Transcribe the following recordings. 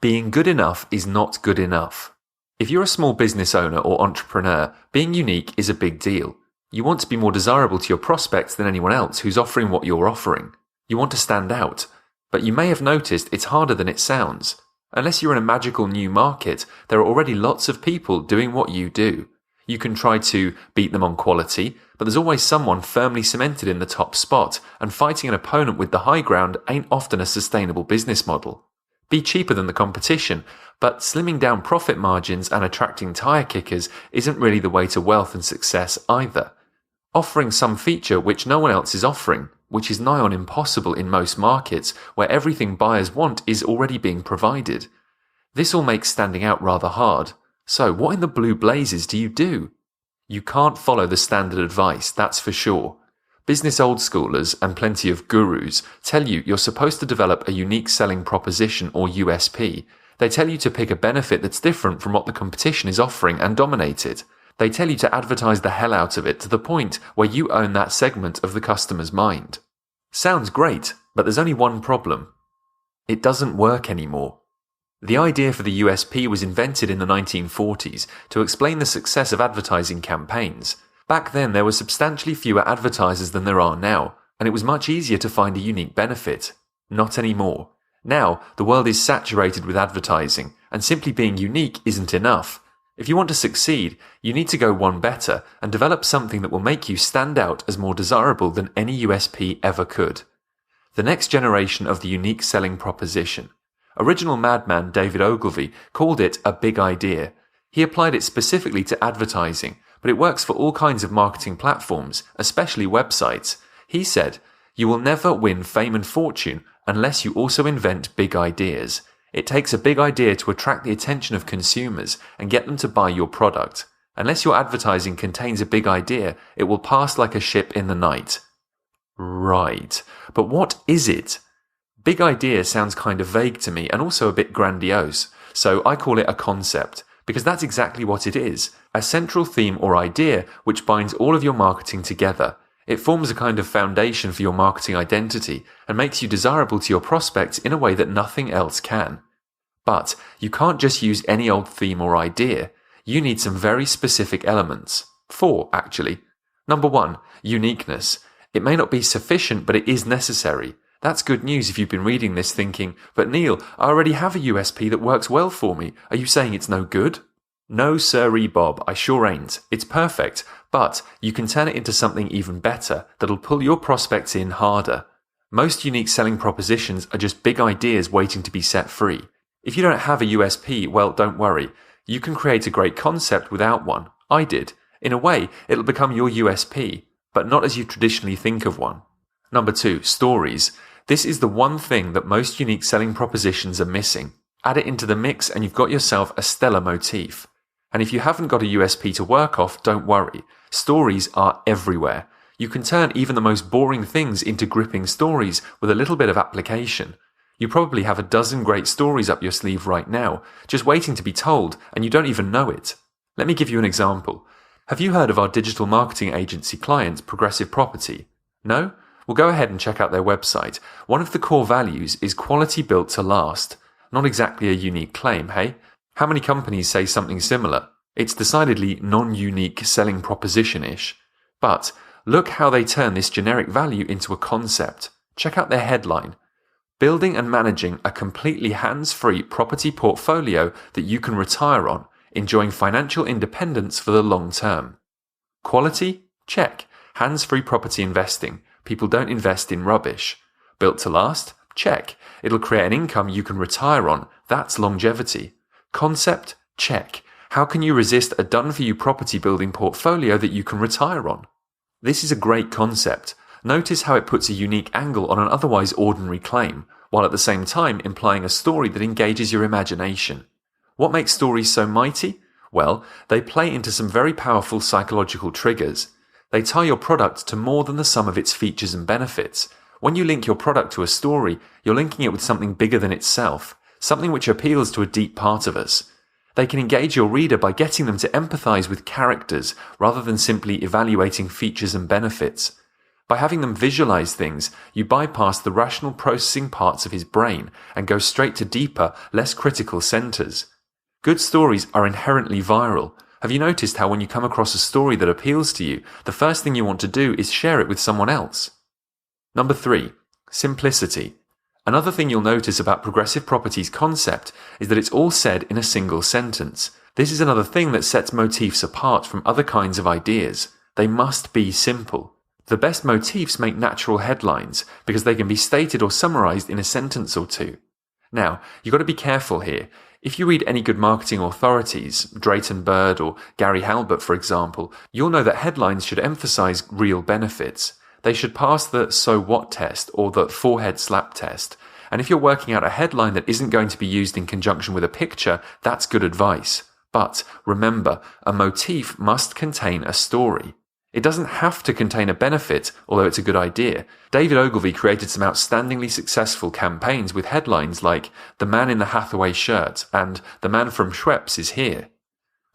Being good enough is not good enough. If you're a small business owner or entrepreneur, being unique is a big deal. You want to be more desirable to your prospects than anyone else who's offering what you're offering. You want to stand out. But you may have noticed it's harder than it sounds. Unless you're in a magical new market, there are already lots of people doing what you do. You can try to beat them on quality, but there's always someone firmly cemented in the top spot, and fighting an opponent with the high ground ain't often a sustainable business model. Be cheaper than the competition, but slimming down profit margins and attracting tire kickers isn't really the way to wealth and success either. Offering some feature which no one else is offering, which is nigh on impossible in most markets where everything buyers want is already being provided. This all makes standing out rather hard. So what in the blue blazes do you do? You can't follow the standard advice, that's for sure. Business old schoolers and plenty of gurus tell you you're supposed to develop a unique selling proposition or USP. They tell you to pick a benefit that's different from what the competition is offering and dominate it. They tell you to advertise the hell out of it to the point where you own that segment of the customer's mind. Sounds great, but there's only one problem. It doesn't work anymore. The idea for the USP was invented in the 1940s to explain the success of advertising campaigns. Back then there were substantially fewer advertisers than there are now, and it was much easier to find a unique benefit. Not anymore. Now, the world is saturated with advertising, and simply being unique isn't enough. If you want to succeed, you need to go one better and develop something that will make you stand out as more desirable than any USP ever could. The next generation of the unique selling proposition. Original madman David Ogilvy called it a big idea. He applied it specifically to advertising, but it works for all kinds of marketing platforms, especially websites. He said, "You will never win fame and fortune unless you also invent big ideas. It takes a big idea to attract the attention of consumers and get them to buy your product. Unless your advertising contains a big idea, it will pass like a ship in the night." Right, but what is it? Big idea sounds kind of vague to me and also a bit grandiose, so I call it a concept, because that's exactly what it is, a central theme or idea which binds all of your marketing together. It forms a kind of foundation for your marketing identity and makes you desirable to your prospects in a way that nothing else can. But you can't just use any old theme or idea. You need some very specific elements. 4, actually. Number 1, uniqueness. It may not be sufficient, but it is necessary. That's good news if you've been reading this thinking, "But Neil, I already have a USP that works well for me. Are you saying it's no good?" No sirree Bob, I sure ain't. It's perfect, but you can turn it into something even better that'll pull your prospects in harder. Most unique selling propositions are just big ideas waiting to be set free. If you don't have a USP, well, don't worry. You can create a great concept without one. I did. In a way, it'll become your USP, but not as you traditionally think of one. Number 2, stories. This is the one thing that most unique selling propositions are missing. Add it into the mix and you've got yourself a stellar motif. And if you haven't got a USP to work off, don't worry. Stories are everywhere. You can turn even the most boring things into gripping stories with a little bit of application. You probably have a dozen great stories up your sleeve right now, just waiting to be told, and you don't even know it. Let me give you an example. Have you heard of our digital marketing agency client, Progressive Property? No? Well, go ahead and check out their website. One of the core values is quality built to last. Not exactly a unique claim, hey? How many companies say something similar? It's decidedly non-unique selling proposition-ish. But look how they turn this generic value into a concept. Check out their headline. Building and managing a completely hands-free property portfolio that you can retire on, enjoying financial independence for the long term. Quality? Check. Hands-free property investing. People don't invest in rubbish. Built to last? Check. It'll create an income you can retire on. That's longevity. Concept? Check. How can you resist a done-for-you property building portfolio that you can retire on? This is a great concept. Notice how it puts a unique angle on an otherwise ordinary claim, while at the same time implying a story that engages your imagination. What makes stories so mighty? Well, they play into some very powerful psychological triggers. They tie your product to more than the sum of its features and benefits. When you link your product to a story, you're linking it with something bigger than itself, something which appeals to a deep part of us. They can engage your reader by getting them to empathize with characters rather than simply evaluating features and benefits. By having them visualize things, you bypass the rational processing parts of his brain and go straight to deeper, less critical centers. Good stories are inherently viral. Have you noticed how when you come across a story that appeals to you, the first thing you want to do is share it with someone else? Number 3. Simplicity. Another thing you'll notice about progressive property's concept is that it's all said in a single sentence. This is another thing that sets motifs apart from other kinds of ideas. They must be simple. The best motifs make natural headlines because they can be stated or summarized in a sentence or two. Now, you've got to be careful here. If you read any good marketing authorities, Drayton Bird or Gary Halbert for example, you'll know that headlines should emphasize real benefits. They should pass the so what test or the forehead slap test. And if you're working out a headline that isn't going to be used in conjunction with a picture, that's good advice. But remember, a motif must contain a story. It doesn't have to contain a benefit, although it's a good idea. David Ogilvy created some outstandingly successful campaigns with headlines like "The Man in the Hathaway Shirt" and "The Man from Schweppes is Here."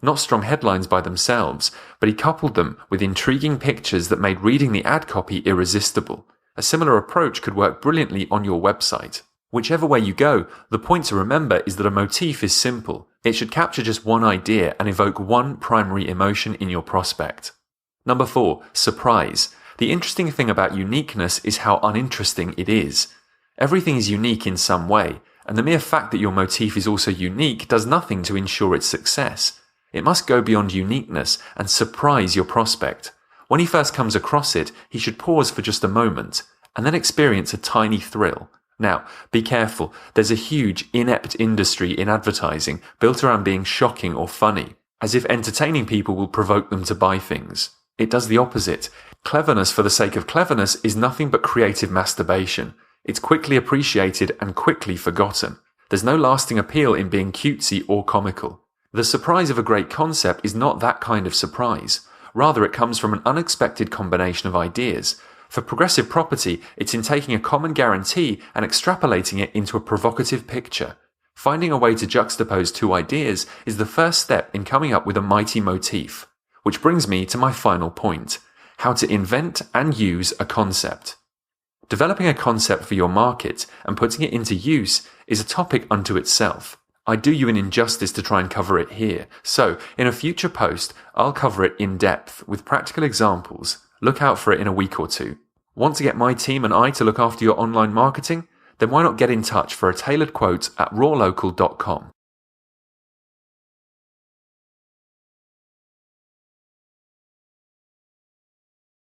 Not strong headlines by themselves, but he coupled them with intriguing pictures that made reading the ad copy irresistible. A similar approach could work brilliantly on your website. Whichever way you go, the point to remember is that a motif is simple. It should capture just one idea and evoke one primary emotion in your prospect. Number 4. Surprise. The interesting thing about uniqueness is how uninteresting it is. Everything is unique in some way, and the mere fact that your motif is also unique does nothing to ensure its success. It must go beyond uniqueness and surprise your prospect. When he first comes across it, he should pause for just a moment, and then experience a tiny thrill. Now, be careful. There's a huge, inept industry in advertising built around being shocking or funny, as if entertaining people will provoke them to buy things. It does the opposite. Cleverness for the sake of cleverness is nothing but creative masturbation. It's quickly appreciated and quickly forgotten. There's no lasting appeal in being cutesy or comical. The surprise of a great concept is not that kind of surprise. Rather, it comes from an unexpected combination of ideas. For progressive property, it's in taking a common guarantee and extrapolating it into a provocative picture. Finding a way to juxtapose two ideas is the first step in coming up with a mighty motif. Which brings me to my final point: how to invent and use a concept. Developing a concept for your market and putting it into use is a topic unto itself. I do you an injustice to try and cover it here, so in a future post, I'll cover it in depth with practical examples. Look out for it in a week or two. Want to get my team and I to look after your online marketing? Then why not get in touch for a tailored quote at rawlocal.com.